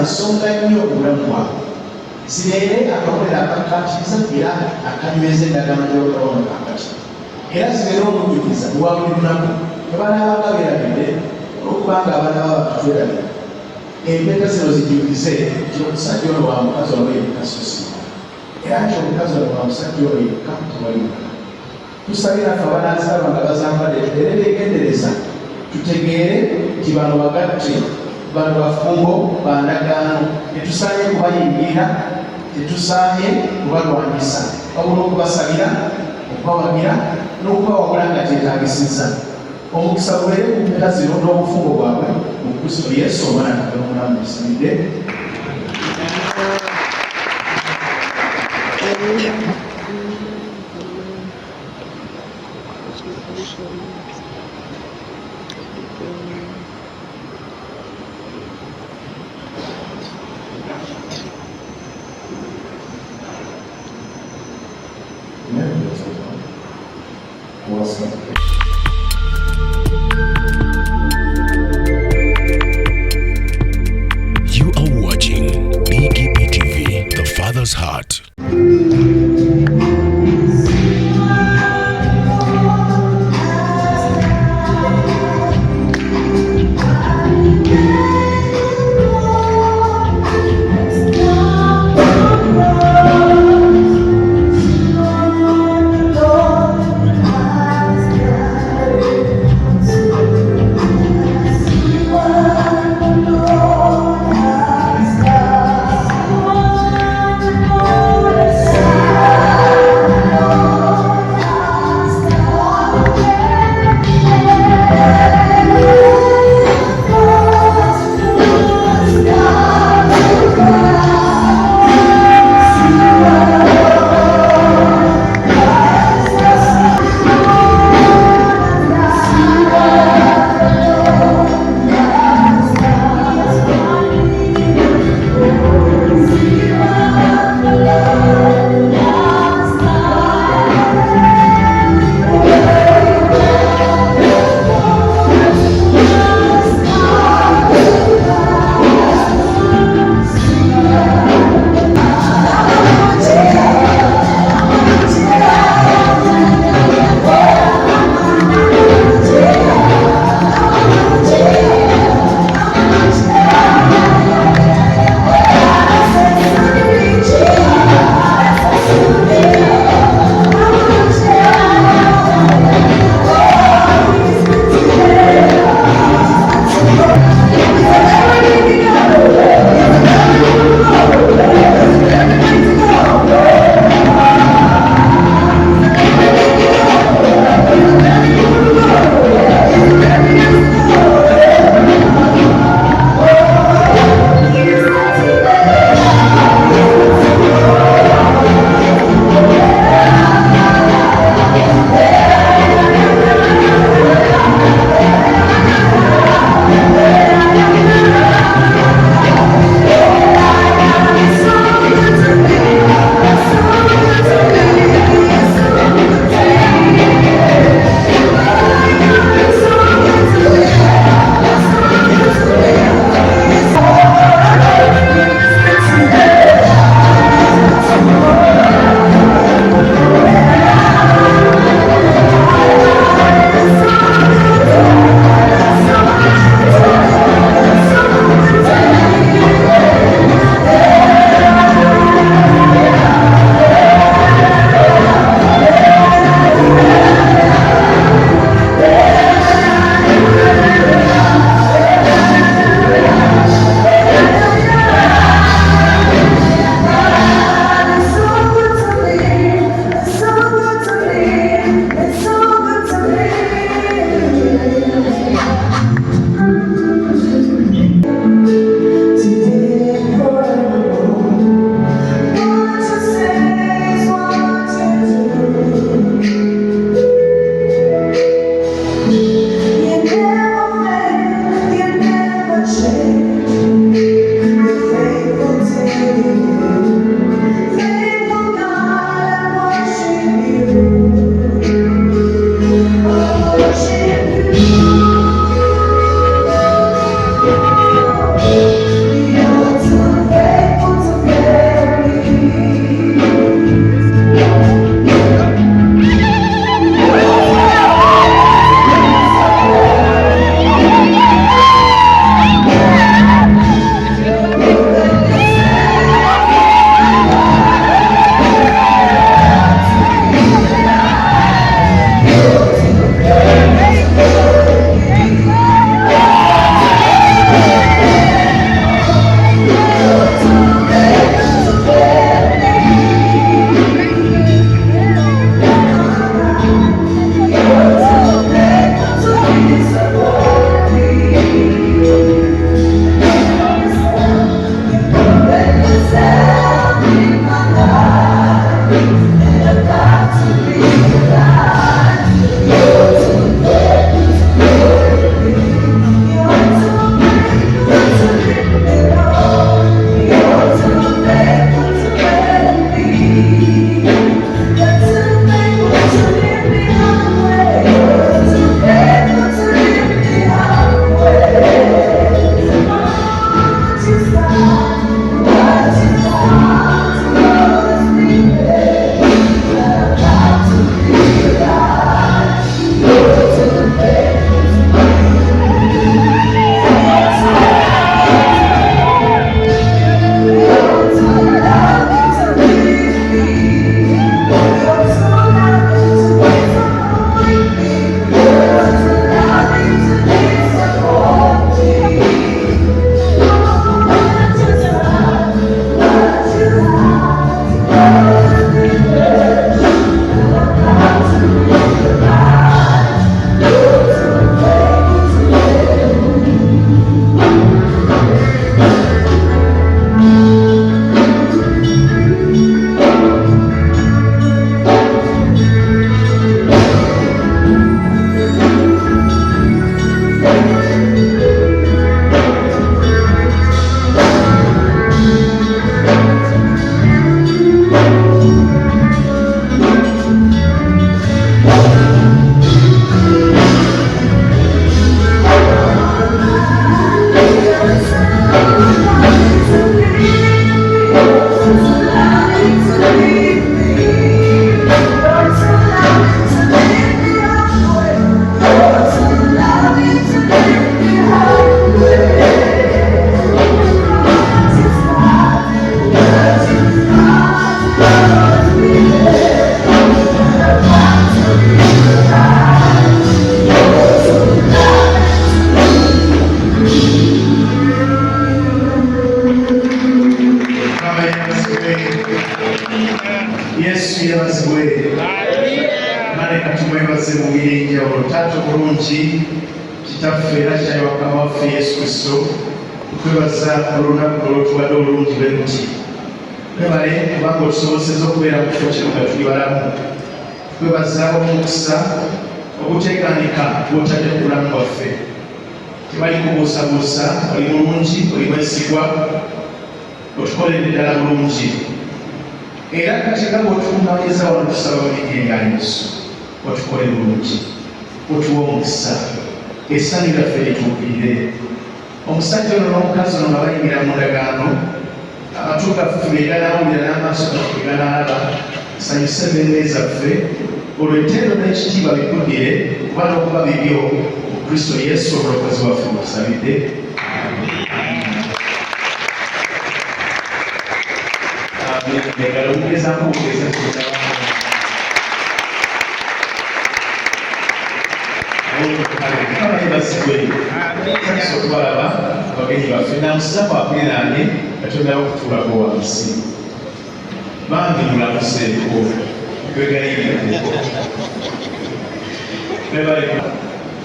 ensonga nnyo obulamu bwabwe. Zibeere akakolera akakkaatiriza era akanyweza endagaano gy'okalawano kakati. Era zibeere omujjukiza bwa buli lunaku tebanabanga beerabidde olwokubanga abaana baba batwerabira. Empeta zino zijjukize nti omusajja ono wa mukazi oba yekasusi. Era nti omukazi ono wa musajja oyo yekka tewali mulala. Tusabira ffe abanaaziraba nga bazambadde tubeere beegendereza tutegeere nti bano bagatte, bano bafumbo, bandagaano, tetusaanye kubayingirira, tetusaanye kubalwanyisa, wabula okubasabira, okubawagira n'okubawabula nga kyetaagisizza. Omukisa gubeere ku mpeta zino n'obufungo bwabwe mu Kristo Yesu omwana Katonda omulamu bisabidde. You are watching BKP TV, the Father's Heart. Yes. Yesu yabazibwe maleka tumwebaze mu miringi olutatu bulungi kitaffe era kyayawakama waffe Yesu Kristo tukwebaza olunaku olwotubadde olulungi bwe luti twebale kubanga otusobozesezza okubeera mu kifo kino nga tuli balamu tukwebaza omukisa obuteekanika bw'otadde ku bulamu bwaffe tebali kubuusabuusa oli mulungi oli mwesigwa otukoledde ddala bulungi era kati nga bw'otukungaanyiriza wano tusaba mu linnya lya Yesu otukole bulungi otuwa omukisa essanyu lyaffe lituukirire omusajja ono n'omukazi ono nga bayingira mu ndagaano amatu gaffe ganaawulira n'amaaso gaffe ganaalaba nsanyuse emmere zaffe olwo ettendo n'ekitiibwa bikuddire kuba n'okuba bibyo mu Kristo Yesu omulokozi waffe musabidde. Okubalaba abagenyi baffe namusiza kwakwiranye katondawo okutuulako wansi bangi mulamuseeko kwegayireko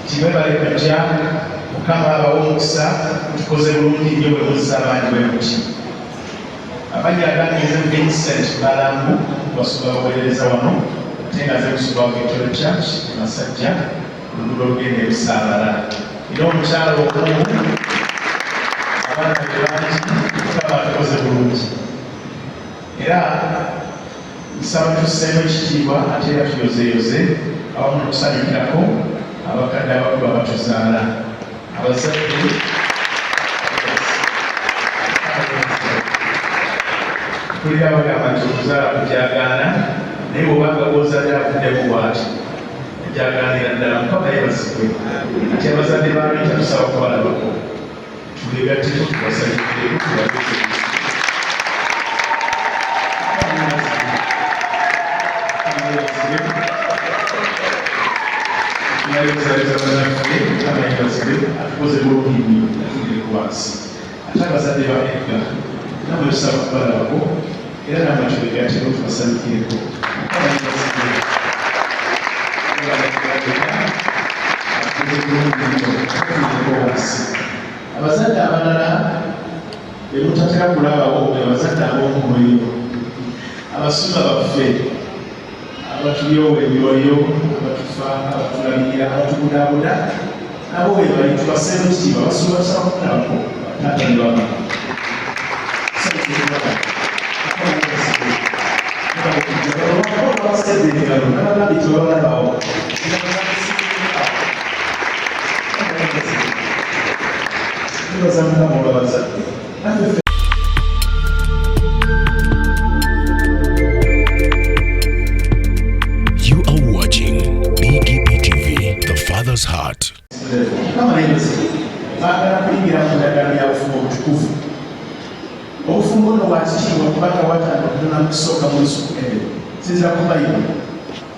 tibebale kajja mukama abawo omukisa tukoze bulungi nnyo bwe muzza abangi bwe muti abajja aganiriza Vincent Balambu basuba baweereza wano ate nga ze kusuba Victoria Church Masajja oluguudo olugenda ebisaabala era omukyalo okumu abaana bebangi tukaba tukoze bulungi era nsaba tusseemu ekitiibwa ate era tuyozeyoze awamu n'okusanyukirako abakadde abakulu abatuzaala abazadde tulira abagamba nti okuzaala kujagaana naye bwobanga bwozadde avuddemu bw'ati jagaanira ddala mukama yebazibwe ati abazadde baabita tusaba kubalabako tulegatteko tubasanyukireko tubageze tunayozaliza banaffe mukama yebazibwe atukoze bulungi nnyo atugire ku wansi ate abazadde ba Edga namwe tusaba kubalabako era namwe tulegatteko tubasanyukireko mukama yebazibwe abazadde abalala bemutatera kulabawo abazadde ab'omumuliro abasumba baffe abatuyowa emyoyo abatufa abatulabirira abatubudaabuda nabo we bali tubaseemu ekitiibwa basobozesa okulabako bataata ne bama abaseddeengalo nabagambye tebabalabawo tubaza mukama olwabazadde You are watching BGP TV, The Father's Heart. mukama yebazibwe baagala kuyingira mu ndagaano ya bufumbo obutukuvu obufumbo buno bwakitiibwa kubanga bwatandika okutona mu kusooka mu lusuku ebyo sinzira ku bayibuli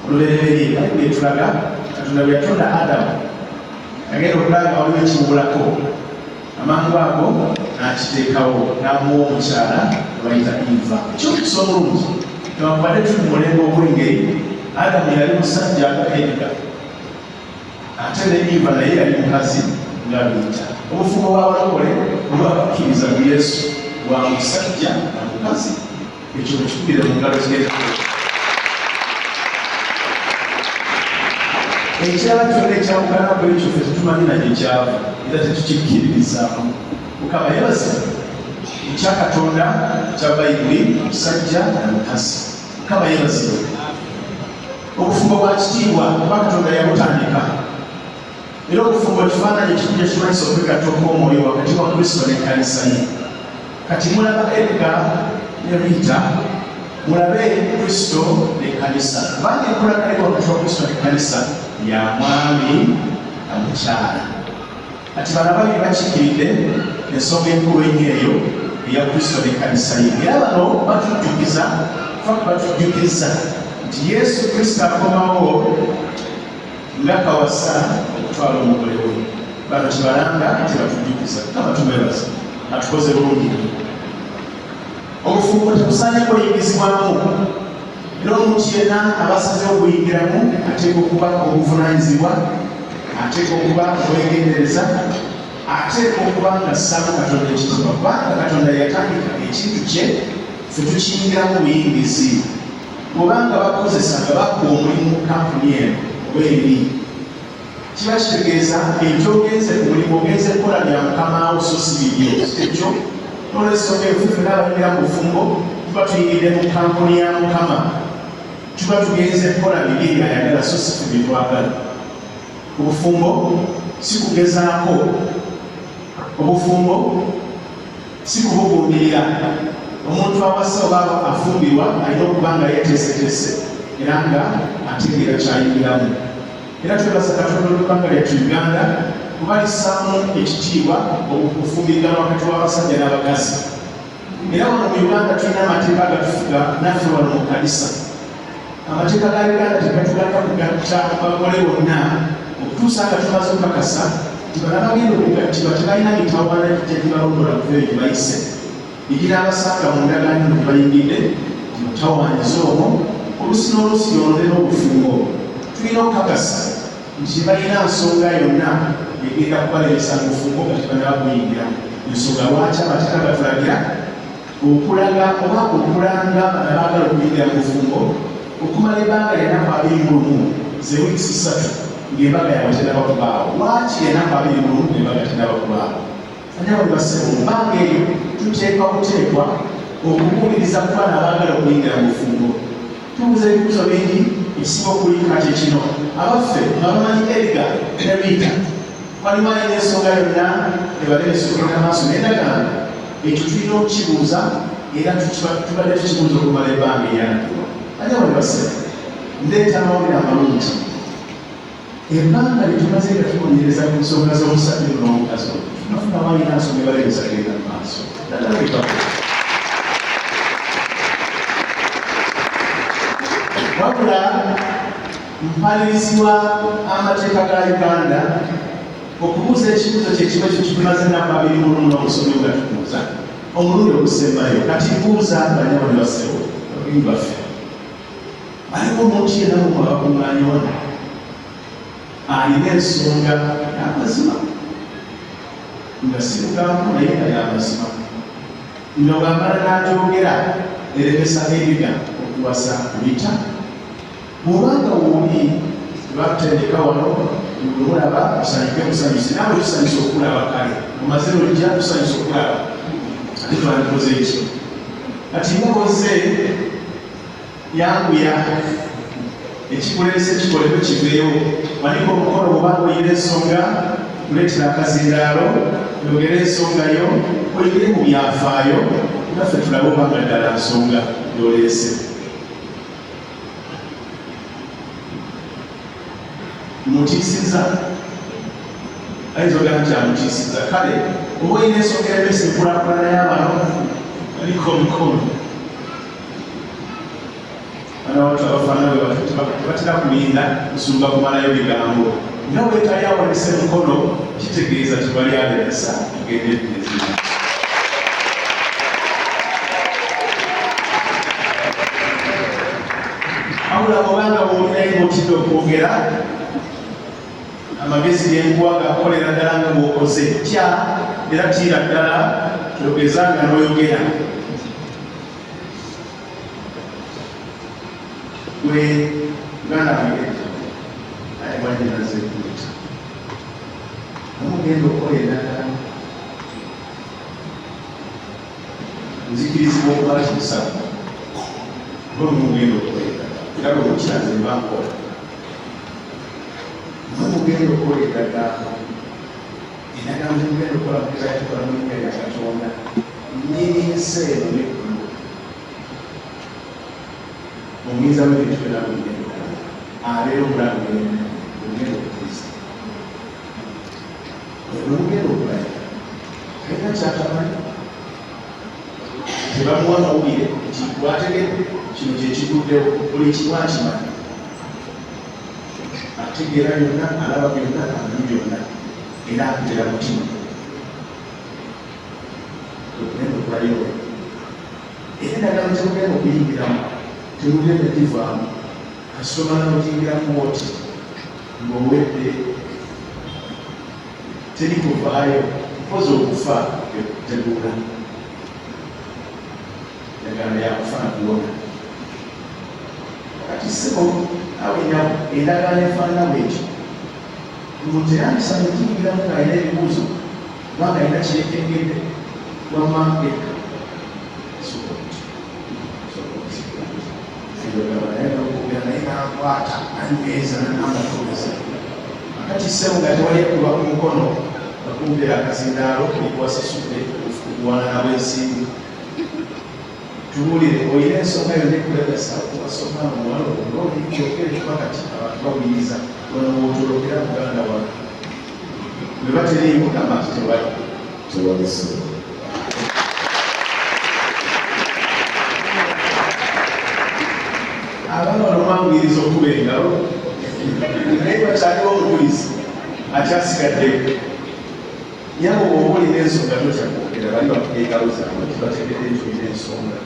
olubereberye bayibuli etulaga katonda bwe yatonda Adamu agenda okulaba waliwo ekimubulako amangu ago n'akiteekawo n'amuwa omukyala bayita Eva ekyokisa omulungi tewakubadde tuli mu mulembe ogw'engeri Adamu yali musajja Edga ate ne Eva naye yali mukazi ng'abiyita obufumbo bw'abalokole olwabakkiriza mu Yesu wa musajja na mukazi ekyo bekikubire mu ngalo z'Yesu ekirala kyonna ekyawukana ku ekyo ffe tetumanyi nakyo kyava era tetukikkiririzaamu mukama yebazibwe ekya Katonda kya bayibuli musajja na mukazi mukama yebazibwe obufumbo bwa kitiibwa kuba Katonda yabutandika era obufumbo kifaananyi ekikujja kimanyisa okwegatta okw'omwoyo wakati wa Kristo n'ekkanisa ye kati mulaba Edgar ne Rita mulabe Kristo n'ekkanisa kubanga enkolagana wakati wa Kristo n'ekkanisa ya mwami na mukyala. Kati bano babiri bakikiridde ensonga enkulu ennyo eyo eya Kristo n'ekkanisa ye, era bano batujjukiza nti Yesu Kristo akomawo nga kawasa okutwala omugole we. Bano kibalanga nti batujjukiza kama tumwebaza atukoze bulungi. Obufumbo tebusaanye kuyingizibwamu, era omuntu yenna abasaze okuyingiramu ateeka okuba obuvunaanyizibwa, ateeka okuba obwegendereza, ateeka okuba nga assaamu Katonda ekitiibwa kubanga Katonda yatandika ekintu kye ffe tukiyingiramu buyingizi. Bw'obanga bakozesa nga bakuwa omulimu mu kampuni eno oba eri, kiba kitegeeza ekyogenze ku mulimu ogenze kukola bya Mukama wo so si bibyo ekyo. N'olwensonga eyo ffe n'abayingira mu bufumbo tuba tuyingidde mu kampuni ya Mukama, tuba tugenze kukola biri ayagala so si ffe byetwagala. Obufumbo si kugezaako, obufumbo si kubuguumirira. Omuntu awasa oba afumbirwa alina okuba nga yeeteeseteese era nga ategeera kyayingiramu. Era twebaza Katonda olw'ebbanga lyattu Uganda kuba lissaamu ekitiibwa okufumbirigana wakati w'abasajja n'abakazi. Era wano mu Uganda tulina amateeka agatufuga naffe wano mu kanisa. Amateeka ga Uganda tegatuganda kugatta bagole bonna okutuusa nga tumaze okukakasa nti bano abagenda okugattibwa tebalina mitawaana gijja gibalondola kuva eyo gye bayise egira abasanga mu ndagaano gye bayingidde mutawaanyiza omwo oluusi n'oluusi yonde n'obufumbo. Tulina okukakasa nti balina nsonga yonna egenda kubalemesa mu bufumbo nga tebanaba kuyingiramu. Ensonga lwaki amateeka gatulagira okulaga oba okulanga abaagala okuyingira mu bufumbo okumala ebbanga ly'ennaku 21 ze wiiki 3 ng'embaga yaabwe tenaba kubaawo. Lwaki ennaku 21 ng'embaga tenaba kubaawo? Anyabo basebo mu bbanga eyo tuteekwa buteekwa okubuuliriza ku baana abaagala okuyingira mu bufumbo. Tubuuza ebibuuzo bingi ekisinga okuliika kye kino. Abaffe nga bamanyi Edgar ne Rita waliwo alina ensonga yonna ebalemesa okugenda maaso n'endagaano ekyo tulina okukibuuza era tubadde tukibuuza okumala ebbanga eryalagirwa. Anyabo basebo ndeeta amawulire amalungi. Ebbanga lyetumaze nga tunoonyereza ku nsonga z'omusajja n'omukazi tunafuna balina nsonga ebalemesa genda mu maaso. Wabula mpalirizibwa amateeka ga Uganda okubuuza ekibuuzo kyekiba ekyo kitumaze ennaku 21 n'obusomi nga tubuuza omulundi ogusembayo. Kati buuza banyabo ne basebo abagenyi baffe, aliwo omuntu yenna mu bakuŋŋaanya wano alina ensonga y'amazima nga sirugamu naye nga y'amazima ng'ogambala n'agyogera eremesa Edgar okuwasa Rita. Bw'obanga woli bakutendeka wano mulaba tusanyuke musanyuse nawe tusanyusa okulaba kale omaze lojja tusanyusa okulaba ate twandikoze ekyo. Kati ngaoze yanguya ekikuleese kikolebwe kiveewo wanika omukono obanga oyina ensonga kuleetera akazindaalo yogera ensonga yo oyigire mu byafaayo naffe tulabe obanga ddala nsonga yoleese. Mutiisiza ayinza ogamba nti amutiisiza kale oba oyina ensonga eremesa enkulaakulana y'abantu aliko omukono banawatu abafaanawe tebatera kulinda nsumba kumalayo bigambo nga bwetali awanise mukono kitegeeza tibali alemesa agende ezina. Awula obanga bwolinayo otidde okwogera amagezi genkuwa gakolera ddala nga bw'okoze tya era tiira ddala kyogeza nga n'oyogera gwe Uganda bwegeta naye wanyinaze kuita namugenda okukolera ddala nzikirizibwa okuba kimusavu olwomugenda okukolera era lwomukiraze mbankola namugenda okukolera ddala endagaano zemugenda okukola mukeza yatukola mu linnya lya Katonda nyirinse eno neggulu omuyinza w'ebintu byonna bugendo abeera omulamu olugendo okukiriza olugendo okulayo alina kyatamanyi tebamuwa mawulire nti bwategedde kino kyekiguddewo buli kimu akimanyi ategeera byonna alaba byonna amanyi byonna era akutera mutima olugendo okulayo era endagala kyemugenda okuyingiramu temugenda givaamu kasomala nogiyingiramu oti ng'owedde teri kuvaayo mpozi okufa teguula endagala yakufa nakuwona kati sebo awe nyawo endagala efaanana bwekyo omuntu eyandisa nogiyingiramu ng'alina ebibuuzo kubanga alina kyekengedde wama eka nakwata aliweza nanamatoeza akati sebo nga tewali kuba ku mukono bakumbira akazindaalo kulikwasasudde okuwana nabwensimbi tuwulire oyina ensonga yonna ekulegasa okubasoma omuwalo olwolikyokeekuba kati abantu bawuliriza wanowootolokera muganda wange bwe bateriimu gamba nti tewali sebo abana olwamangiriza okuba engalo naye bakyaliwo omujulizi akyasigadde yabo bwoba olina ensonga totya kwogera bali bakuga engalo zaabwe tibategedde nti olina ensonga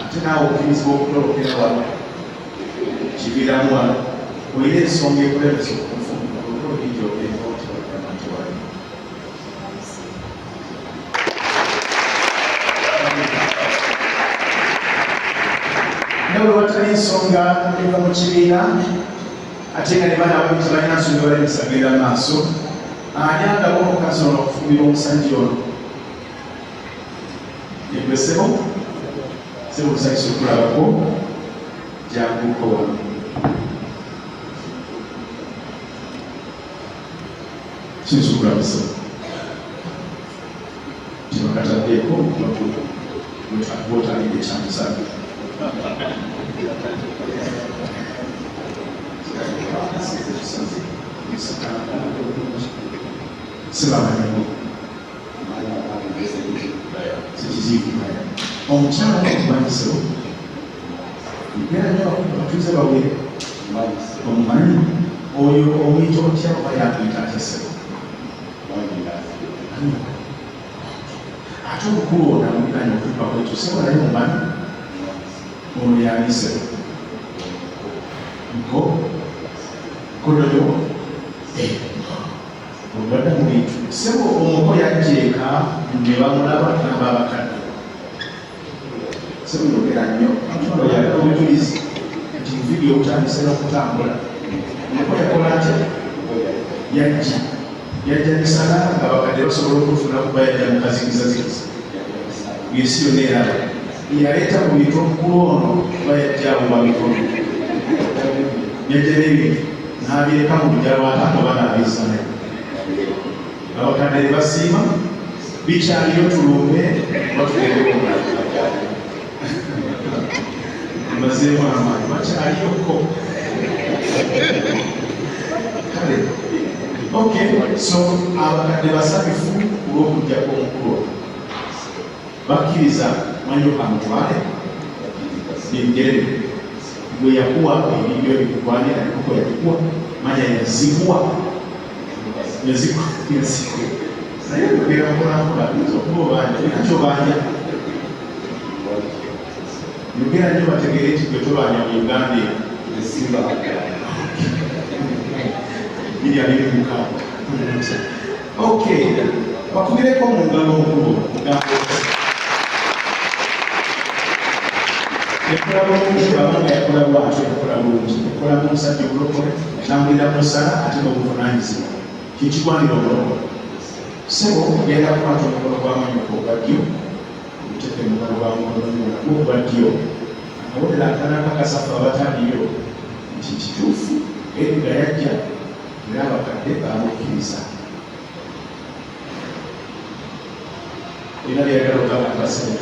ate naawe okkirizibwa okutolokera wano kiviiramu wano olina ensonga ekulemesa okufuna olwolija ogenda oti bagamba nti wali nawe watali ensonga eva mu kibiina ate nga ne baana ababiti balina nsonga balemesagenda maaso ani agaba omukazi ono okufumira omusajja ono egwe sebo sebo lusanyusa okulabako janguko wano kiyinza okulabisa tibakataddeeko bwotalidde ekyamusaga sibamanyimu sikiziikimaya omukyala okubanyisiro era nyo abatuuze bawere omumanyi oyo omuyita otya oba yakuyita atyesebo ate omukulu ono amuliranye okupako ekyo sebo naye omumanyi ono yalisebo nko kodoyo obadde mubintu sebo omuko yajjeeka ne bamulaba naba abakadde sebo yogera nnyo oyagala obujulizi nti vidiyo otandise n'okutambula omuko yakola atya yajja misana nga abakadde basobola okufuna kuba yajja mukazigizazigiza yensi yonna eraba yaleeta mu bintu omukulu ono kuba yajjaawo bamikono yajja n'ebintu n'abireka mu bujalwata nga banaabiisana abakadde ne basiima bikyaliyo tulumbe batugerewo mazeemu amaanyi bakyaliyoko kale okay so abakadde basanyufu olw'okujjako omukulu bakkiriza mwanyoka mutwale byengerere gwe yakuwa ebibyo ebikugwanira enkoko yakikuwa manya yazikuwa naye yogera mpolampola yinza okuba obanja olina kyobanja yogera nnyo bategere nti gwe tobanja mu uganda eyo birya biri mukaaga okay bakubireko mu ngalo omukulu ekola bulungi babanga yakola bwatyo yakola bulungi ekola mumusajja obulokole tambulira musala ate n'obuvunanyizibwa kyekigwanira obulokole sebo genda kukwata omukono gw'amanyuka ogwaddyo oguteeke mukono gwamugwo ogwaddyo akawulira akanakakasafu abataliyo nti kituufu nga yajja era abakadde bamukkiriza ina byagala okugamba basebe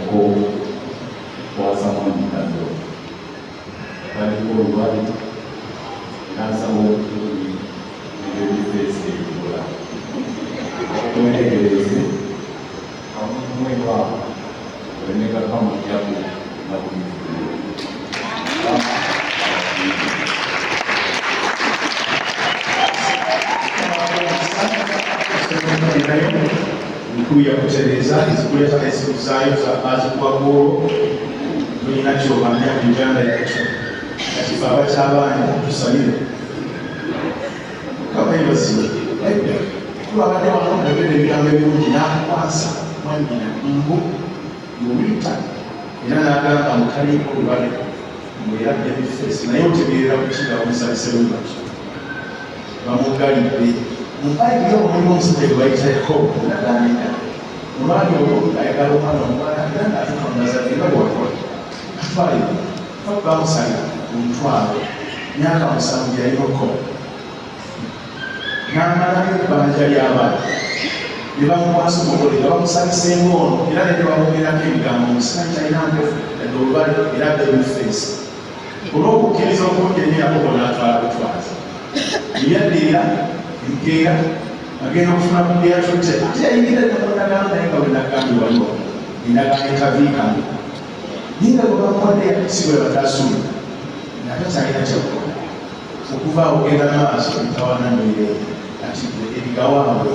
ko wasama omukadde baliko olwali nasaba okutuli ebifeesi ebikola okwetegereze amutumwebwa wenekaka mujjaku nakulifuyo nkuya kutereza ezikuleta ezikuzayo azikuwagolo tulina kyobamya uganda yakyo katifa abakyabaana tusalire kabaibasibe tulabadde wanoebera ebigambo ebirungi nakukwasa mwanyina mbu mubita era nagamba mukaliko olubale mweradde bifeesi naye otegeerera kukiga omusabise lwebaki bamugalidde mubaibuli omulimu omusajja gwe bayita yakobo nagambika omwami ogwo ayagala omwana omwana era ngaatuka mubazadde nga bwakola atwalire bamusalira omutwalo myaka 7 yalina okukola n'amalayo ebbanja ly'abaana ne bamukwasa omugole nga bamusabisa engoono era ne tebamugerako ebigambo omusajja talina mpofu yadde olubale era bebifeesi olw'okukkiriza okuludde ne yakobo n'atwala butwazi ebyaddirira enkeera agenda okufuna ku byatutte ate yayingira nemunagamba naye nga bwenagambye waliwo endagaano etaviikamu naye nga bwe bamuwadde si bwe batasula ate kyalina kyakola okuva ogenda maaso etawana noire ati ebigawaabwe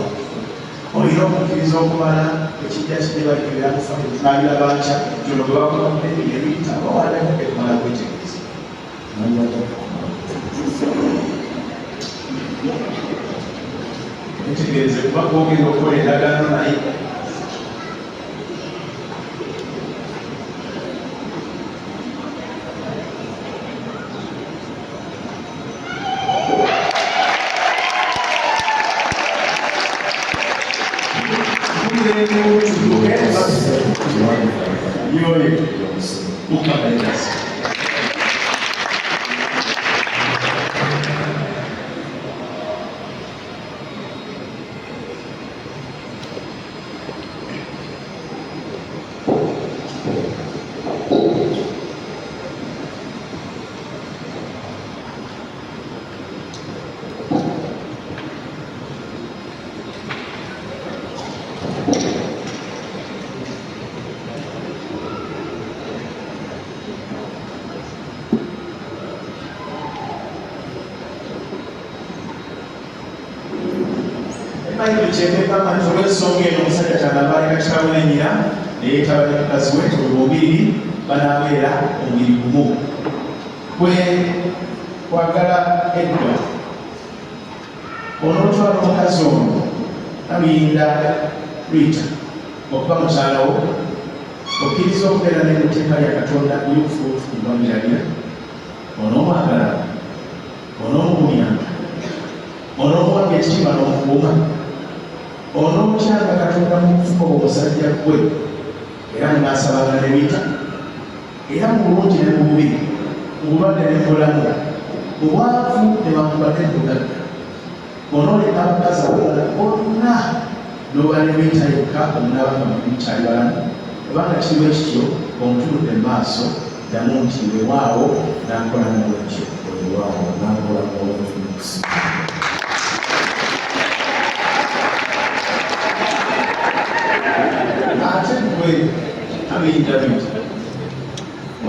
olina okukkiriza okumala ekijja kide balikebera kufa tunabira bakya kyono bwe bakola ebiyita bawalanyo ekumala kwetegereza etegereze kuba kwogenda okukola endagaano naye kyekekama olw'ensonga eno omusajja kyanabaali kakitabu nenyina neyeetaba ne mukazi we olwomubiri banaabeera omubiri gumu kwe kwagala edda onootwala omukazi ono abiyinda lwita okuba mukyalawo okkiriza okubeera n'emuteeka lya katonda ly'okufuufukuba mirabira onoomwagala onoomugumyanga onoomuwanga ekitiibwa n'omukuuma onoomukyanga katonda mu kufuba omusajja gwe era munaasabanga ne wita era mu bulungi ne mu bubi mu bulwadde ne mubulamu mu bwavu ne bakubadde mugagga onooleka abakazi abalala bonna n'oba ne wita yokka omunabanga mukyali balamu kubanga kiriwo ekityo omutuludde mu maaso ddamu nti wewaawo n'akola nolwekyo wewaawo n'akola nolwekyo ate gwe abiyinda bita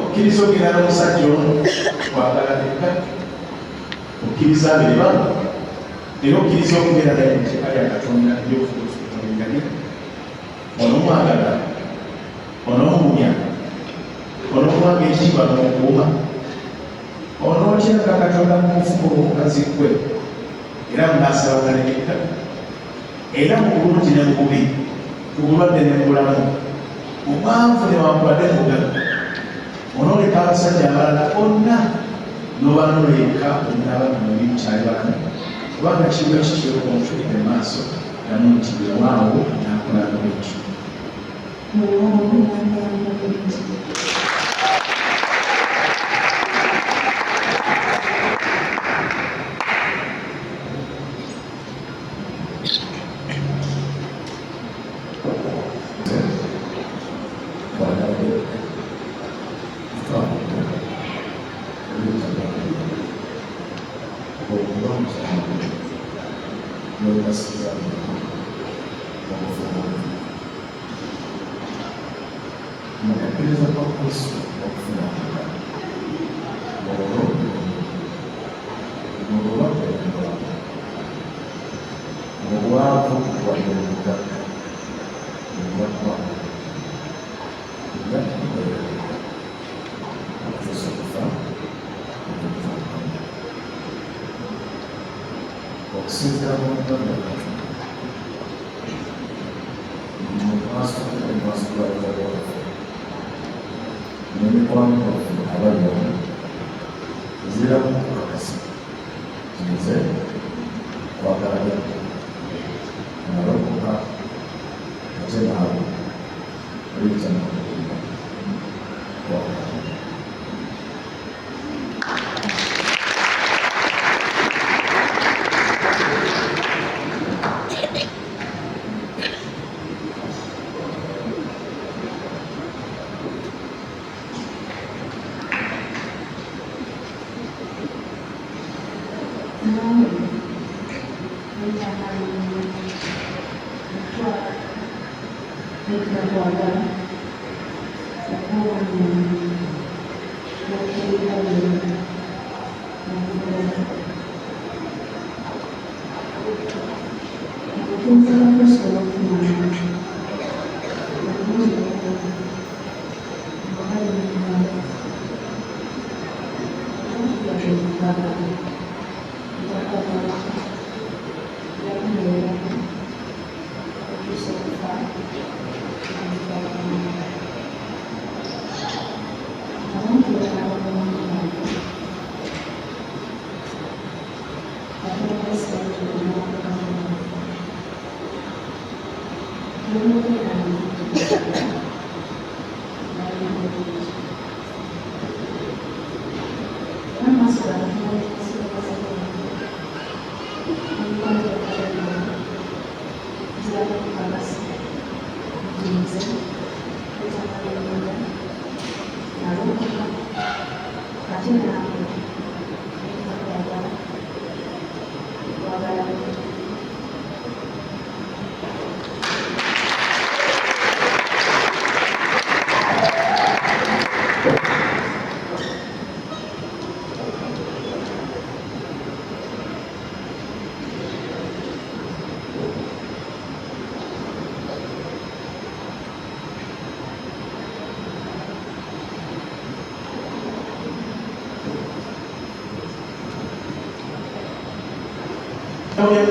okkiriza ogenda n'omusajja ono kwagala nekka okkiriza abiri bano era okkiriza okubeera naye muteeka lya katonda eryokufulufuliganira onoomwagala onoomumya onoomwanga ekitiibwa n'omukuuma onootyanga katonda mu bufumu obwomukazi gwe era munaasabanga nekka era mu bulungi ne mu bubi kubulwadde ne mubulamu mubwanvu ne wakubadde mugagga onooleka abasajja abalala bonna n'oba noleka omunabanga mubi mukyali balamu kubanga kiba kityo omutulire mu maaso damu nti wewaawo n'akola nolwekyo basiza mukukkiriza kwa Kristo okufuna obwavu wadde obugagga obwakwa okufuusa okufa okusinzira mu Muganda mu maaso g'abazaala baffe n'emikwano gyaffe abali wamu ziramu okukakasa kize kwagalanya nalokoka ate naawe olijjana kwagalanya.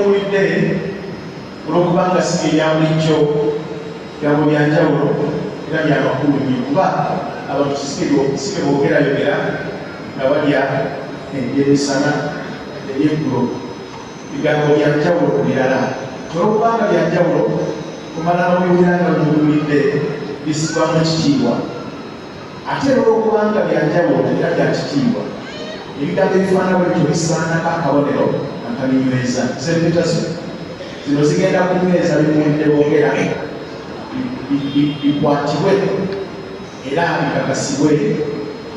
Muwulidde olwokubanga si ebya bulijjo byabo byanjawulo era byamakulu nnyo kuba abantu sike boogerayogera nga balya ebyemisana ebyeggulo bigambo byanjawulo ku birala olwokubanga byanjawulo kumala n'obiwulira nga muwulidde bisibwamu ekitiibwa ate olwokubanga byanjawulo era bya kitiibwa ebigambo ebifaana bwebityo bisaanako akabonero akaminyweza zempeta zino zigenda kunyweza bimuwulidde boogera bikwatibwe era bikakasibwe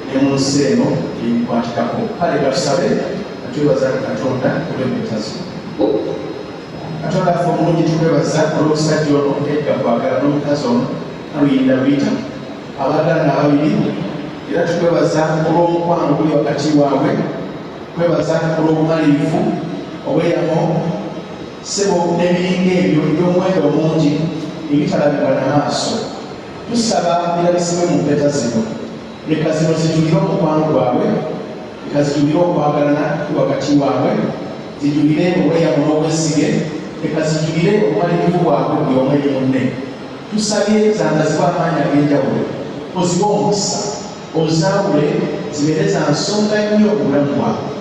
ne mu nsi eno ebikwatikako kale gatusabe atwebaza Katonda olw'empeta zo. Katonda affe omulungi tukwebaza olw'omusajja ono edda kwagala n'omukazi ono naluyinda luyita abaagalana ababiri era tukwebaza olw'omukwano guli wakati waabwe kwebaza olw'obumalirivu obweyamo sebo n'ebiringa ebyo eby'omuwendo omungi ebitalabibwa n'amaaso tusaba birabisibwe mu mpeta zino leka zino zijulire omukwano gwabwe leka zijulire okwagalana wakati waabwe zijulire obweyamo n'obwesige leka zijulire obumalirivu bwabwe buli omu eri munne tusabye zandazibwa amaanyi ag'enjawulo ozibe omukisa ozaawule zibeere za nsonga nnyo obulamu bwabwe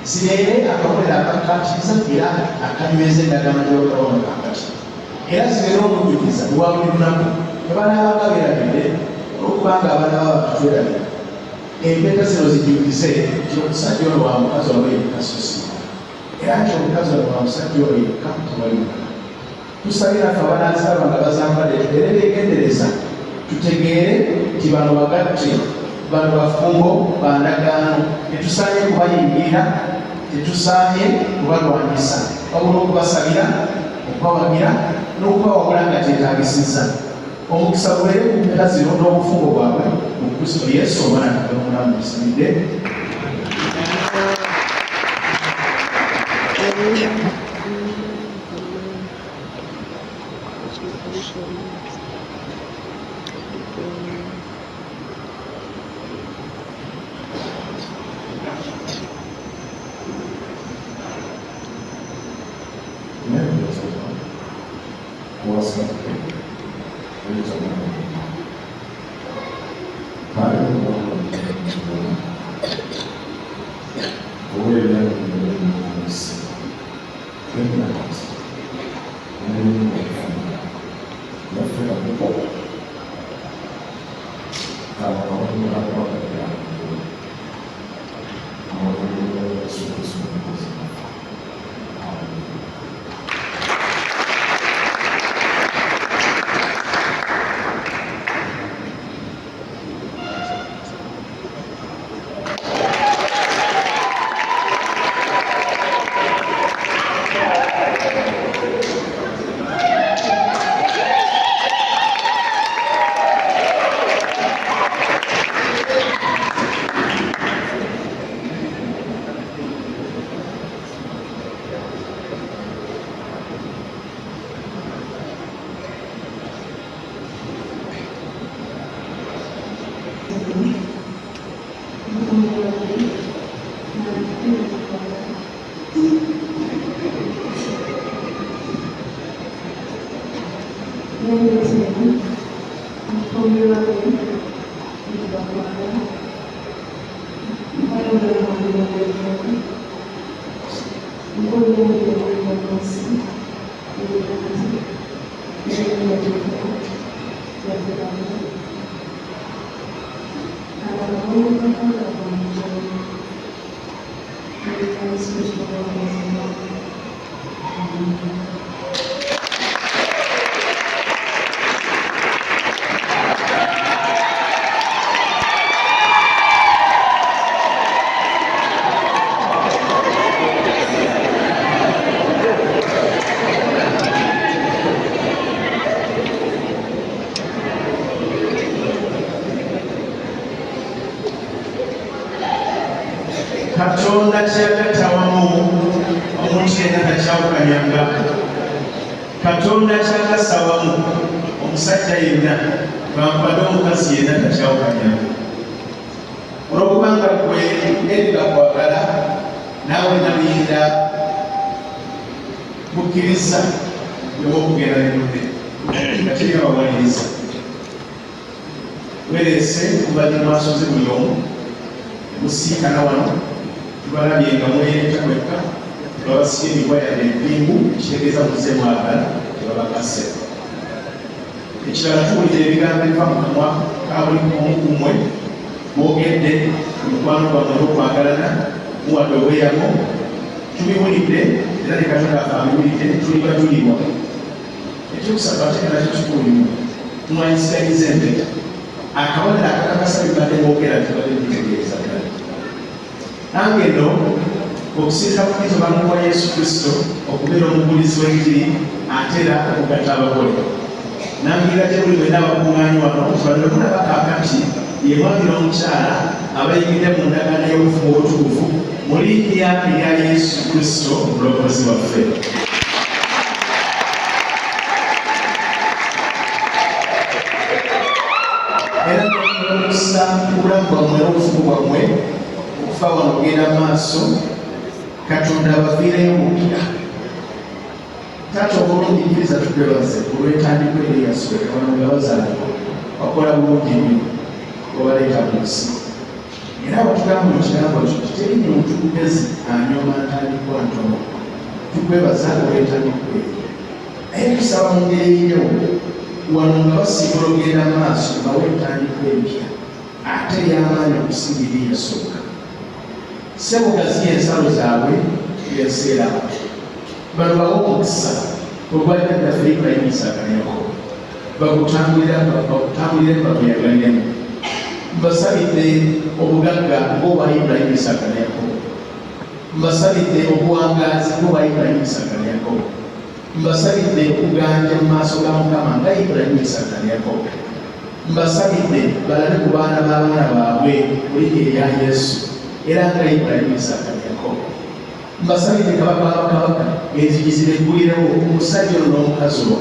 zibeere akabonero akakkaatiriza era akanyweza endagaano gy'olutawano kakati era zibeere omujjukiza lwa buli lunaku nebanaabanga beerabidde olwokubanga abaana baba batwerabira empeta zino zijjukize nti omusajja ono wa mukazi ono yekka sosi era nti omukazi ono wa musajja ono yekka tewalimuka tusabira ffe abanaaziraba nga bazambadde tubeere beegendereza tutegeere nti bano bagatte bano bafumbo bandagaano tetusaanye kubayingirira tetusaanye kubalwanyisa wabula okubasabira okubawagira n'okubawabula nga kyetaagisiza. Omukisa gubeere ku mpeta zino n'obufungo bwabwe mu Kristo Yesu Omwana Katonda omulamu. Tusiimidde. Katonda kyagatta wamu omuntu yenna takyawukanyanga. Katonda kyagassa wamu omusajja yenna bampadde omukazi yenna takyawukanyanga. Olwokubanga gwe edda kwagala naawe nabiyinda bukkiriza ewokugenda nenode nga kiri abawaliriza wereese kubadde mwasoze buli omu musiikana wano tubalabye nga mwereeta kwekka babasibye emikwaya empingu kitegeeza muze mwagala tebabakase. Ekirala tuwulira ebigambo ebiva mu kamwa ka buli omu ku mmwe boogedde omukwano gwammwe n'okwagalana muwadde obweyamo tubiwulidde era ne Katonda abiwulidde tuliba tulibwa. Ekyokusatu ate nga nakyo kikulimu tumanyisiganyiza empeta akabonero akakakasa bibadde boogera tubadde bitegeeza ddala. Nange nno okusinza ku Kristo bulamu bwa Yesu Kristo okubeera omubuulizi w'enjiri ate era okugatta abagole. Nangira gye buli mwenna abakuŋŋaanyi wano tubalire okulaba kaakati ye mwami n'omukyala abayingidde mu ndagaano y'obufumu obutukuvu mu linnya erya Yesu Kristo omulokozi waffe. Era okussa obulamu bwammwe n'obufumu bwammwe okufa wano okugenda mu maaso Katonda abaviireyo mukira. Taata obulungi kkiriza tukwebaze olw'entandikwa eri eyasooka wano nga bazaalibwa wakola bulungi nnyo obaleeta mu nsi. Era abatugamba mu kigambo kyo teri muntu mugezi anyooma ntandikwa ntono. Tukwebaza olw'entandikwa eyo. Naye tusaba mu ngeri ey'enjawulo wano nga basiibula ogenda mu maaso bawe entandikwa empya ate ey'amaanyi okusinga eri eyasooka. Ssebo gaziya ensalo zaabwe yenseera bano bawa omukisa ogwalina ddaffe Ibulayimu, Isaaka ne Yakobo bakutambulire bakuyagaliremu. Mbasabidde obugagga ng'obwa Ibulayimu, Isaaka ne Yakobo. Mbasabidde obuwangazi ng'obwa Ibulayimu, Isaaka ne Yakobo. mbasabidde okuganja mu maaso ga Mukama nga Ibulayimu, Isaaka ne Yakobo. Mbasabidde balabe ku baana b'abaana baabwe mu linnya erya Yesu, era nga Ibulayimu, Isaaka ne Yakobo. Mbasabidde kabaka w'abakabaka enzigi zibeggulirewo omusajja ono n'omukazi ono,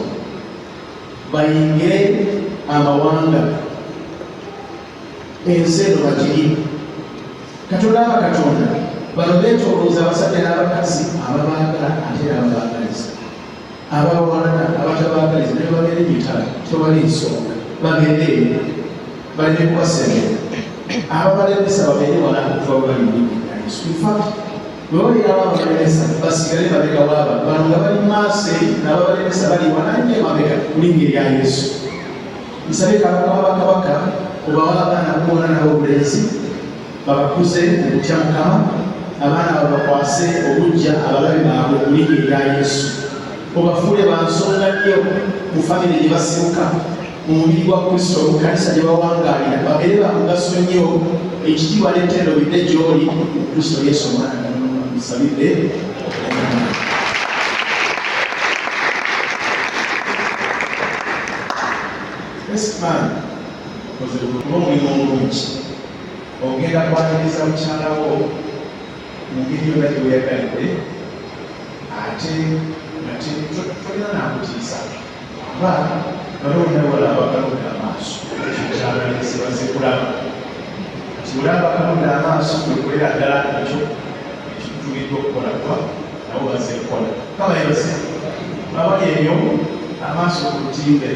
bayingire amawanga, ensi eno bagiri. Katonda abakatonda bano beetoolooza abasajja n'abakazi ababaagala ate era ababaagaliza, ababawana abatabaagaliza ne babeera emitala tewali nsonga, babeere baleme kubasemera, ababalemesa babeere wala okuva bali mu linnya lya Yesu. In fact bwe babeerawo ababalemesa basigale mabega waaba, bano nga bali maaso eri n'ababalemesa bali wananye mabega mu linnya erya Yesu. Nsabe kabaka w'abakabaka obawa abaana boona n'obulenzi babakuze mu kutya Mukama, abaana babakwase obujja abalabe baabwe mu linnya erya Yesu. Obafuule bansonga nnyo mu famire gye basibuka, mu mubiri gwa Kristo, mu kkanisa gye bawangaalira, babeere ba mugaso nnyo. Ekitiibwa n'ettendo bidde gy'oli mu Kristo Yesu omwana musabidde. Esman ng'omulimu omulungi ogenda kwatiriza mukyalawo mu ngeri yonna gy'oyagalidde, ate tolina nakutiisa kuba balonda walaba balonda amaaso ekyokyalalizi baze kulaba kati olaba balonda amaaso kwekolera ddala ekyo ekituliddwa okukola kuba nabo baze kukola kabayebaze babali ebyo amaaso ku lutimbe.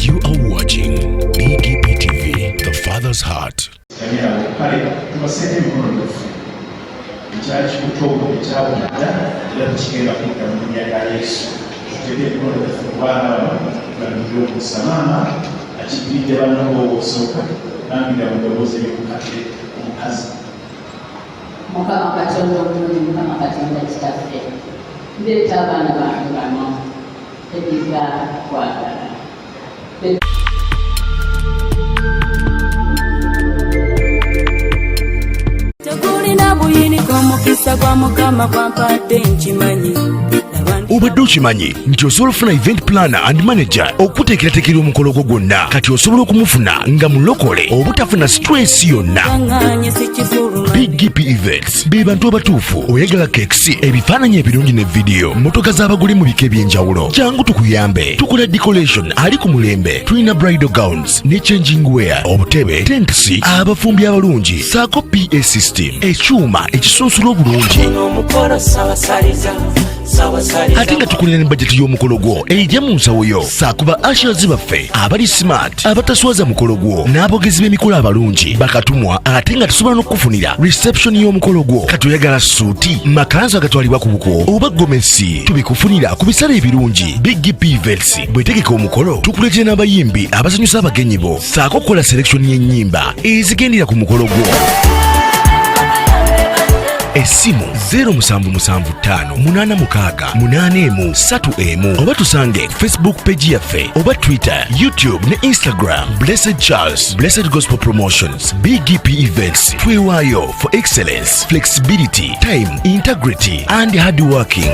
You are watching BGP TV, the Father's Heart. Kale tubasente emikono gyaffe ekyali kikutooko ekyawulira era tukigenda kudda mu linnya lya Yesu. Tutege emikono gyaffe ku baana bano balumire okussa maama akikiridde bannabo obusooka nambira mu ddoboozi eryokukadde omukazi. Mukama Katonda omulungi, Mukama Katonda kitaffe, ndeeta abaana bange bano ebiga kwagala. Tegulina buyinike omukisa gwa Mukama gwampadde nkimanyi. Obadde okimanyi nti osobola okufuna event planner and manager okuteekerateekera omukolo gwo gwonna, kati osobola okumufuna nga mulokole obutafuna stress yonna. Nganye sikifuluma. BGP Events be bantu abatuufu oyagala kekisi, ebifaananyi ebirungi ne vidiyo, mmotoka z'abagole mu bika eby'enjawulo. Jangu tukuyambe, tukola decoration ali ku mulembe, tulina bridal gowns ne changing wear, obutebe, tentsi, abafumbi abalungi, saako PA system, ekyuma ekisunsula obulungi. Omukolo sawasaliza. Ate nga tukulira ne bajeti y'omukolo gwo ejja mu nsawo yo, saako ba ushers baffe abali smart abataswaza mukolo gwo n'abogezi b'emikolo abalungi bakatumwa, ate nga tusobola n'okukufunira reception y'omukolo gwo. Kati oyagala suuti, makanzu agatwalibwa ku buko oba gomesi, tubikufunira ku bisale ebirungi. BGP Events bwetegeka omukolo tukuletera n'abayimbi abasanyusa abagenyi bo, saako okukola selection y'ennyimba ezigendera ku mukolo gwo. Essimu 07758681 oba tusange Facebook page yaffe oba Twitter, YouTube ne Instagram. Blessed Charles, Blessed Gospel Promotions, BGP Events. Twewaayo for excellence, flexibility, time, integrity and hard working.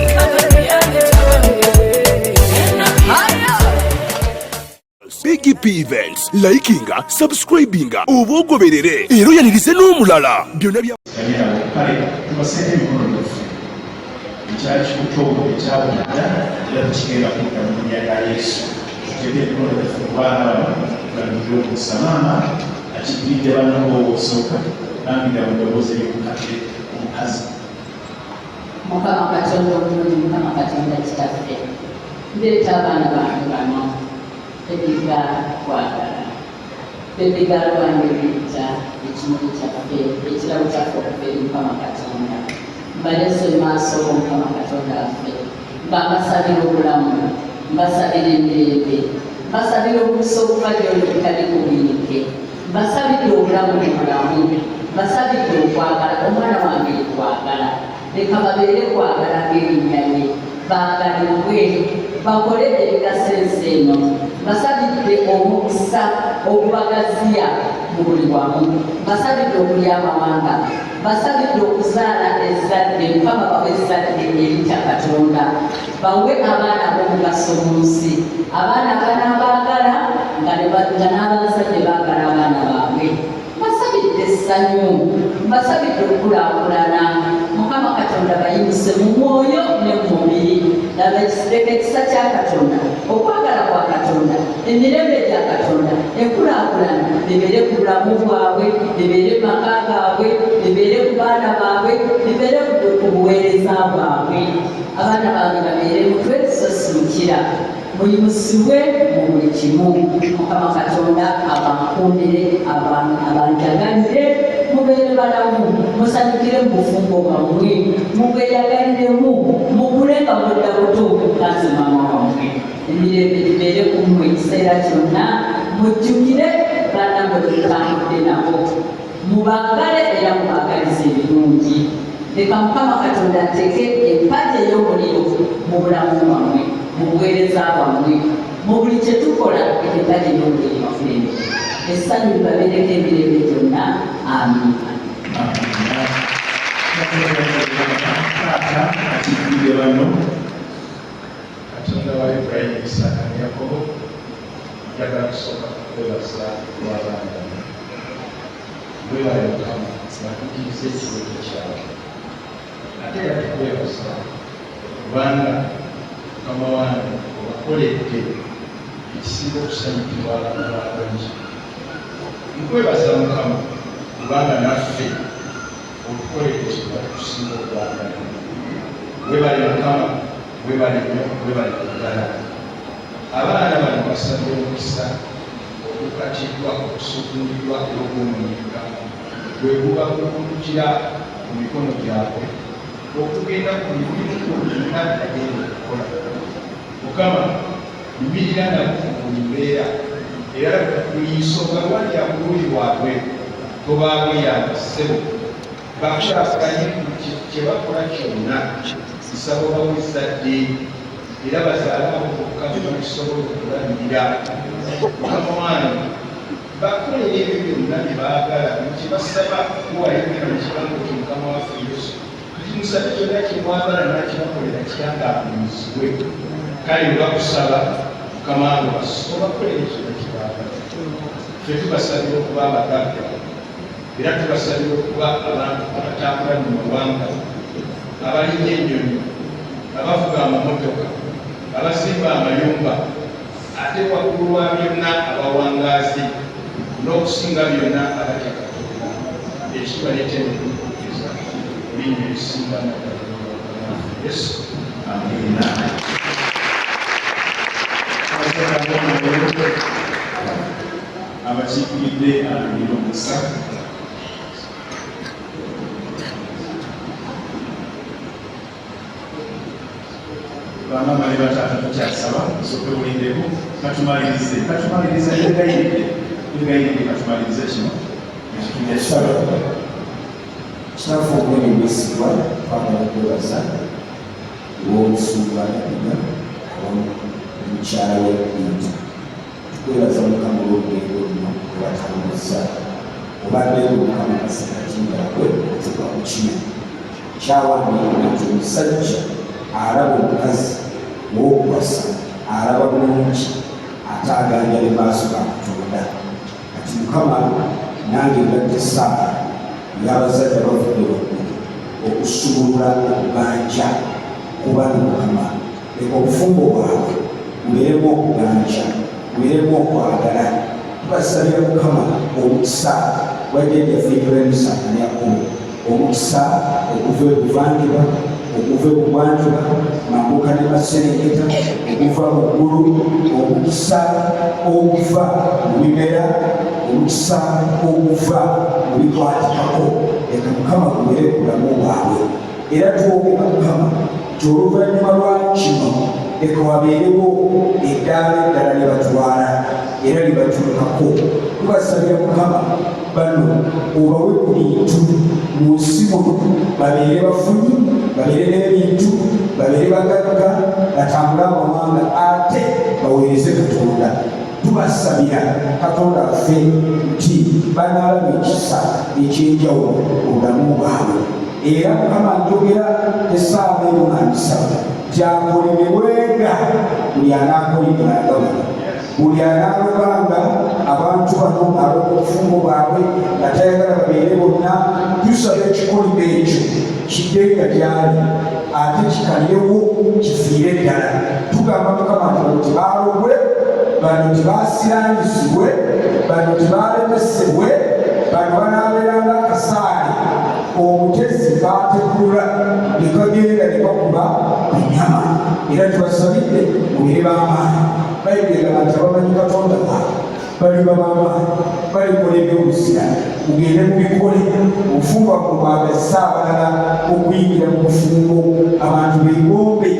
BGP Events, likinga, subscribinga, oba ogoberere era oyanirize n'omulala. Byonna bya Kale tubasente emikono gyaffe ekyali kikutooko ekyawulira era tukigenda kudda mu linnya lya Yesu. Tutege emikono gyaffe ku baana bano balumire okussa maama akikiridde bannabo obusooka nambira mu ddoboozi eryokukadde omukazi. Mukama Katonda omulungi, Mukama Katonda kitaffe, ndeeta abaana bange bano ebiga kwagala. Bebiga lwange bijja ekimuli kyaffe, ekirabo kyaffe okuva eri Mukama Katonda. Mbalese maaso Mukama Katonda waffe, nga mbasabira obulamu, mbasabira emirembe, mbasabira omukisa okuva gy'oli tutali kubirike, mbasabidde obulamu obulamu, mbasabidde okwagala omwana wange yekwagala, leka babeere kwagala ng'erinnya lye, baagalibwe bakole ebigasa ensi eno, mbasabidde omukisa ogubagaziya mu buli wamu, mbasabidde okulya amawanga, mbasabidde okuzaala ezzadde mukama bawe ezzadde eritya Katonda, bawe abaana ab'omugaso mu nsi, abaana abanaabaagala nga n'abazadde baagala abaana baabwe. Mbasabidde essanyu, mbasabidde okukulaakulana, mukama Katonda bayimise mu mwoyo ne mu mubiri, laba ekisa kya Katonda, okwagala kwa Katonda, emirembe gya Katonda, enkulaakulana bibeere ku bulamu bwabwe, bibeere mu maka gaabwe, bibeere ku baana baabwe, bibeere ku buweereza bwabwe. Abaana bange babeere mutwe so si mukira, muyimusibwe mu buli kimu. Mukama Katonda abankuumire, abanjagalire, mubeere balamu, musanyukire mu bufumbo bwammwe, mubweyagaliremu, mukulenga mudda buto kanze maama wammwe. Emirembe gibeere ku mmwe ekiseera kyonna, mujjukire bannamwe tutambudde nabo, mubaagale era mubaagalize ebirungi. Leka Mukama Katonda ateeke empagi ey'omuliro mu bulamu bwammwe, mu buweereza bwammwe, mu buli kye tukola empagi ey'omuliro bakulembere. Essanyu libabeereko emirembe gyonna. Amiina. Atiikirire bano Katonda wa Ibrahim, Isaaka ne Yakobo, njagala kusooka kukwebaza olw'abaana bano. Weebale Mukama batukkirize ekibuto kyawe, ate era tukwebaza kubanga Mukama wange obakoledde ekisinga okusanyukirwa abantu abangi. Nkwebaza Mukama kubanga naffe otukoledde ekiba tusinga okwagala. Weebale Mukama, weebale nnyo, weebale ddala. Abaana bano basabye omukisa okukatiddwa, okusukulirwa era okwomunyika, bwe guba kukulukira mu mikono gyabwe okugenda ku mirimu gyonna agenda okukola. Mukama, yimirira nabo mu mbeera era buli nsonga lwali yakuluyi bwabwe tobaabweyamba ssebo, bakyafuganye ku kye bakola kyonna. Nsaba obawe ezzadde era bazaalawo bokka bebakisobola okulabirira. Mukama wange, bakolera ebyo byonna bye baagala, kye basaba kuwayogera mu kibango kye Mukama waffe Yesu. Kimusabe kyonna kye mwagala nakibakolera kyangaabuuzibwe. Kale bakusaba Mukama wange obakolere kyonna kye baagala. Ffe tubasabira okuba abagagga era tubasabira okuba abantu abatambula mu mawanga, abalinnya ennyonyi, abavuga amamotoka, abazimba amayumba, ate waggulu wa byonna abawangaazi, n'okusinga byonna abatya Katonda. Ekiba n'etemekukiriza linnya erisinga naddala Yesu. Amiina. Abakiikiridde alabira omukisa. Bamama ne bataata tukyasaba tusooke bulindeko katumalirize tugayiridde katumalirize kino Ekisaba kinafu okwenyumisibwa twagala okwebaza olw'obusuuba nabiga omukyala w'ebintu. Tukwebaza Mukama olw'olugendo luno lwebatambuza, obaddeyo Mukama kasikatindaabwe okutuuka ku kino kyawandiika nti omusajja alaba omukazi w'okuwasa alaba bulungi ate aganjala maaso ga Katonda. Kati Mukama nange ngadde Saara y'abazadde bavudde waggulu okusubulula okuganja kuba ne Mukama. Leka obufumbo bwabwe bubeeremu okuganja, bubeeremu okwagala. Tubasabira Mukama omukisa gwajjajjaffe Ibrahim, Isaaka ne Yakobo, omukisa okuva ebuvanjuba, okuva ebugwanjuba, Mambuka ne Maserengeta, okuva mu ggulu, omukisa oguva mu bimera, omukisa oguva mu bikwatikako. Leka Mukama gubeere ku bulamu bwabwe era twogera Mukama kyoluvannyuma lwa kino leka wabeerewo eddaala eddala lye batwala era libatuukako. Tubasabira Mukama bano obawe ku bintu mu nsi muno, babeere bafunyi, babeere n'ebintu, babeere bagagga, batambule amawanga ate baweereze Katonda. Tubasabira Katonda ffe nti banaalaba ekisa ekyenjawulo mu bulamu bwabwe. Era Mukama njogera essaawa eno nandisaba gyakolemebwenga buli anaakolimanga bano, buli anaalobanga abantu bano ab'obufumbo bwabwe nga tayagala babeere bonna. Tusaba ekikolimo ekyo kiddenga gyali ate kikalirewo kifiire ddala. Tugamba Mukama nti bano tebaalobwe, bano tebaasiranyisibwe, bano tebaalemesebwe, bano banaabeeranga akasaale omutezi baategula ne bagenda ne bakuba ennyama. Era tubasabidde mubeere b'amaanyi. Bayibuli egamba nti abamanyi Katonda baabwe baliba b'amaanyi, balikola ebyobuzira. Mugende mubikole. Obufumbo bwo bwagazisa abalala okuyingira mu bufumbo. Abantu beegombe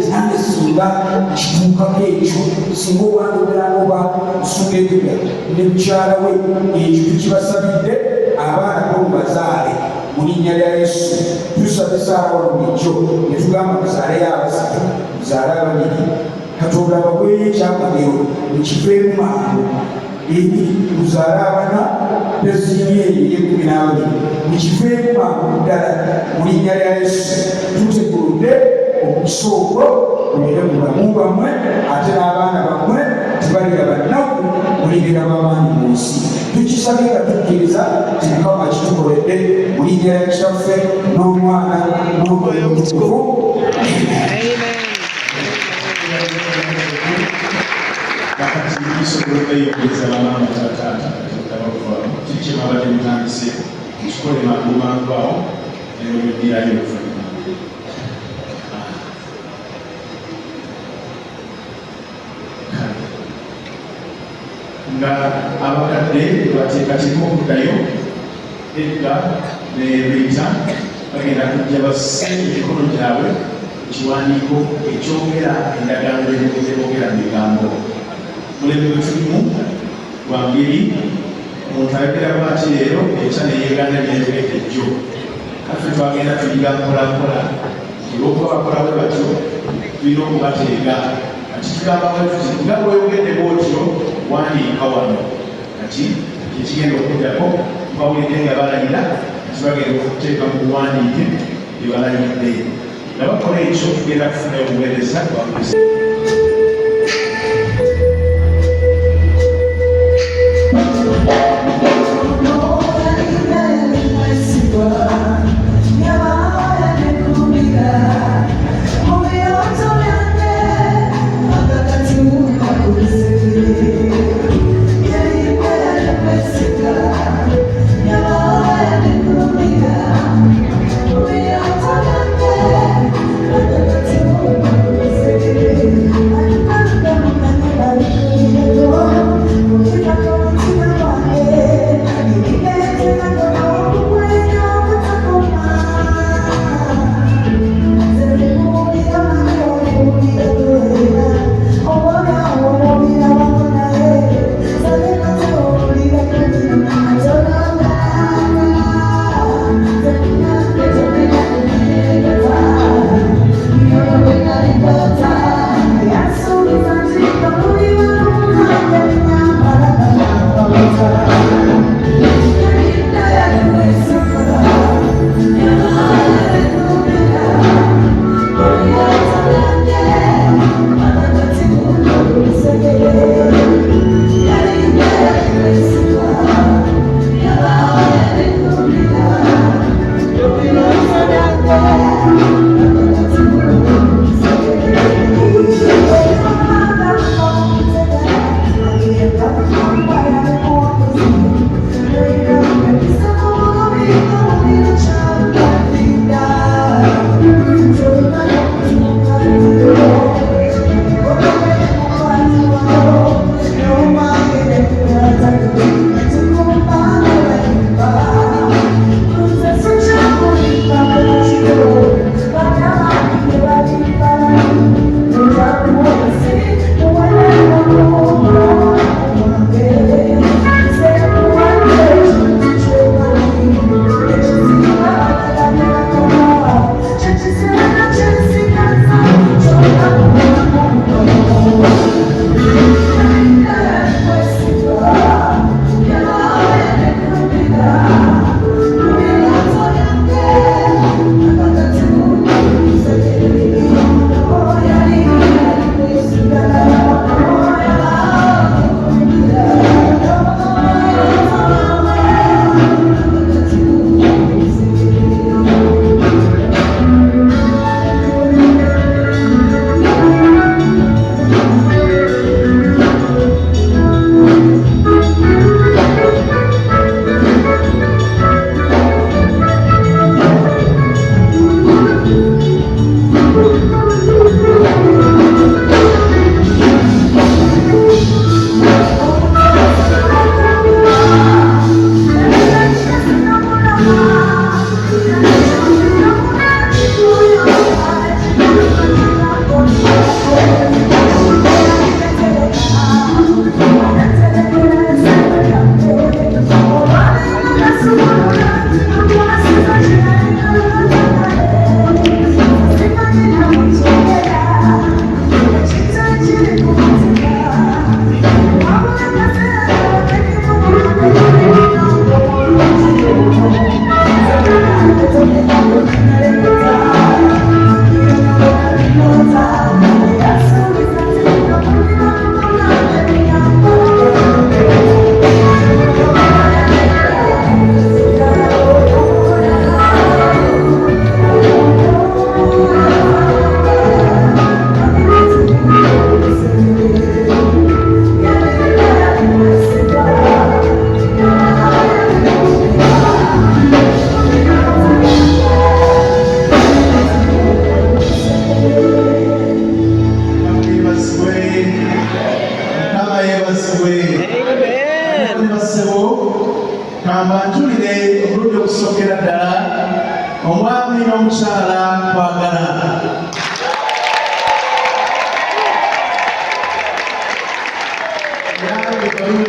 nange singa kituukako ekyo, singa obwandogeranoba nsumba ebibya ne mukyala we, ekyo tukibasabidde. Abaana bomubazaale mu linnya lya Yesu. Tusabisa wano ekyo ne tugamba muzaaleyo abasatu, muzaale ababiri. Katonda abaweeyo ekyamagero mukiveemu mangu. Muzaale abana teziimye eyo 12 mukiveemu mangu ddala mu linnya lya Yesu. Tuteguludde omukisa ogwo gubeere mu bulamu bwammwe, ate n'abaana bammwe tebalira bannaku, mulibira b'amaanyi mu nsi. Tukisabye nga tukkiriza nti Mukama kitukoledde mu linnya lya Kitaffe n'Omwana n'Omwoyo Omutukuvu. Tusobola okweyogereza bamaama taata abavaamu kiri kye mwabadde mutandise kikole mangu awo neweddirayo oluvannyuma. Nga abakadde bateekateeka okuddayo edda ne Rita bagenda kujja basse emikono gyabwe ku kiwandiiko ekyogera endagaano ezeboogera mu bigambo. Mulembe bwe tulimu gwa ngeri omuntu ayogera bw'ati leero ekya neyeegaana byeyogedde jjo. Kaffe twagenda tuyiga mpolampola nti olw'okuba bakola bwe batyo tulina okubateega. Kati tugamba bwe tuti nga bweyogedde bw'otyo wandiika wano. Kati kyekigenda okuddako bawulidde nga balayira, kati bagenda okuteeka mu buwandiike bye balayidde. Nga bakola ekyo tugenda kufuna obuweereza bwakusa. Thank you. kambanjulire omulundi okusookera ddala omwami n'omukyala kwagala.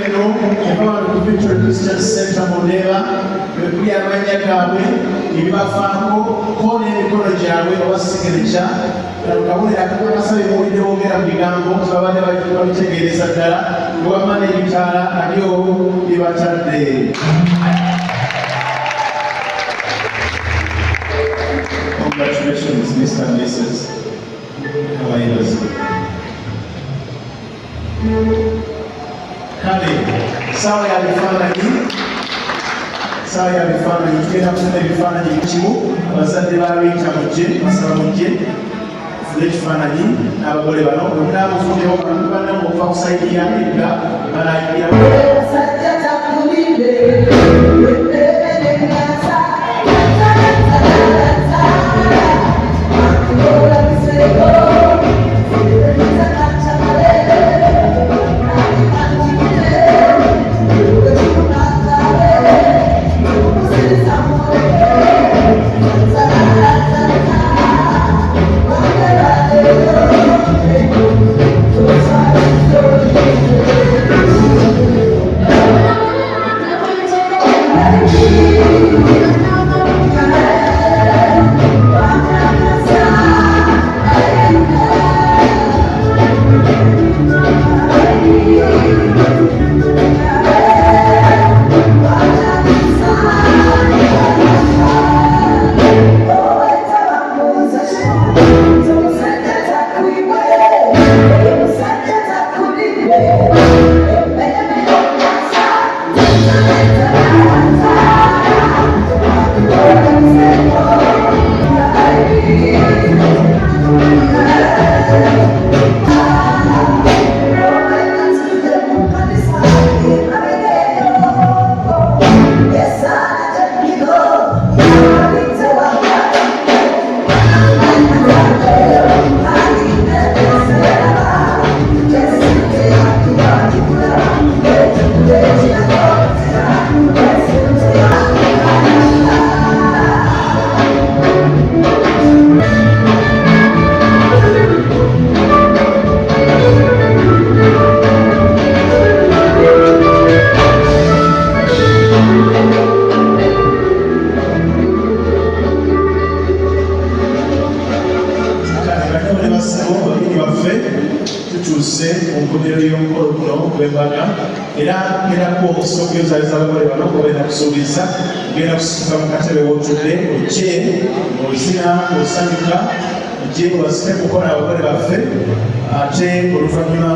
Eno ebawana ku Victory Christian Center Mondeba bekuli amanya gaabwe ebibafaako ko n'emikono gyabwe obasigereja kabulira akakasabye muwulidde boogera mu bigambo babadde babitegeereza ddala wama n'ebitaala nabyo bibatadde. Congratulations, Mr. and Mrs. Kabayibazi. Kale, sawa ya bifaananyi tugenda kufuna ebifaananyi bikimu abazadde babiyita mujje basaba mujje funa ekifaananyi n'abagole bano omunaabufuddewo banamu okuva ku sayidi ya edda banayigira genda kusituka mu katebe w'otudde ojje ozina osanyuka ojje wasite kukola abagole baffe ate oluvannyuma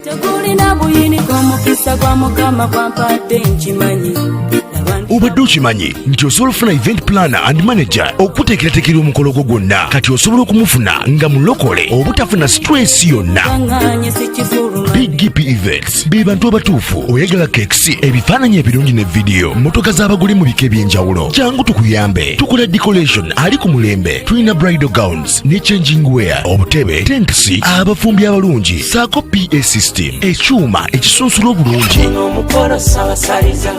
tegulina buyiniko omukisa gwa mukama gwampadde nkimanyi. obadde okimanyi nti osobola okufuna event planner and manager okuteekerateekera omukolo gwo gwonna kati osobola okumufuna nga mulokole obutafuna stress yonna. Kaŋŋaanye si kifuluma. BGP Events be bantu abatuufu oyagala kekisi ebifaananyi ebirungi ne vidiyo motoka z'abagole mu bika eby'enjawulo jangu tukuyambe tukola decoration ali ku mulembe tulina bridal gowns ne changing wear obutebe tenkisi abafumbi abalungi saako PA system ekyuma ekisunsula obulungi Omukolo ssabasaliza.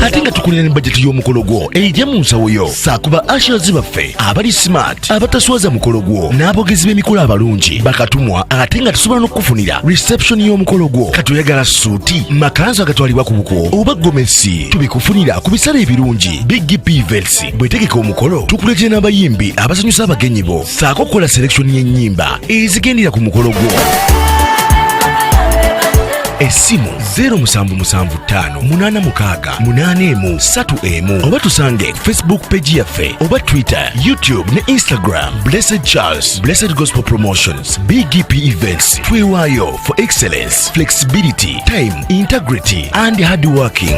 ate nga tukulira ne bajeti y'omukolo gwo ejja mu nsawo yo saakuba ashers baffe abali smart abataswaza mukolo gwo n'abogezi b'emikolo abalungi bakatumwa ate nga tusobola n'okukufunira reception y'omukolo gwo kati oyagala suuti makanzu agatwalibwa ku buko oba gomesi tubikufunira ku bisale ebirungi. BGP Events bwetegeka omukolo tukuletera n'abayimbi abasanyusa abagenyi bo saako okukola selection y'ennyimba ezigendera ku mukolo gwo. Essimu 0775868131 oba tusange Facebook page yaffe oba Twitter, YouTube ne Instagram. Blessed Charles, Blessed Gospel Promotions, BGP Events. Twewaayo for excellence, flexibility, time, integrity and hard working.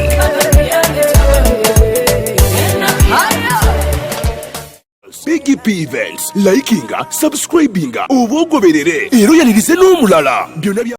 BGP Events likinga subscribinga oba ogoberere era oyanirize n'omulala byonna bya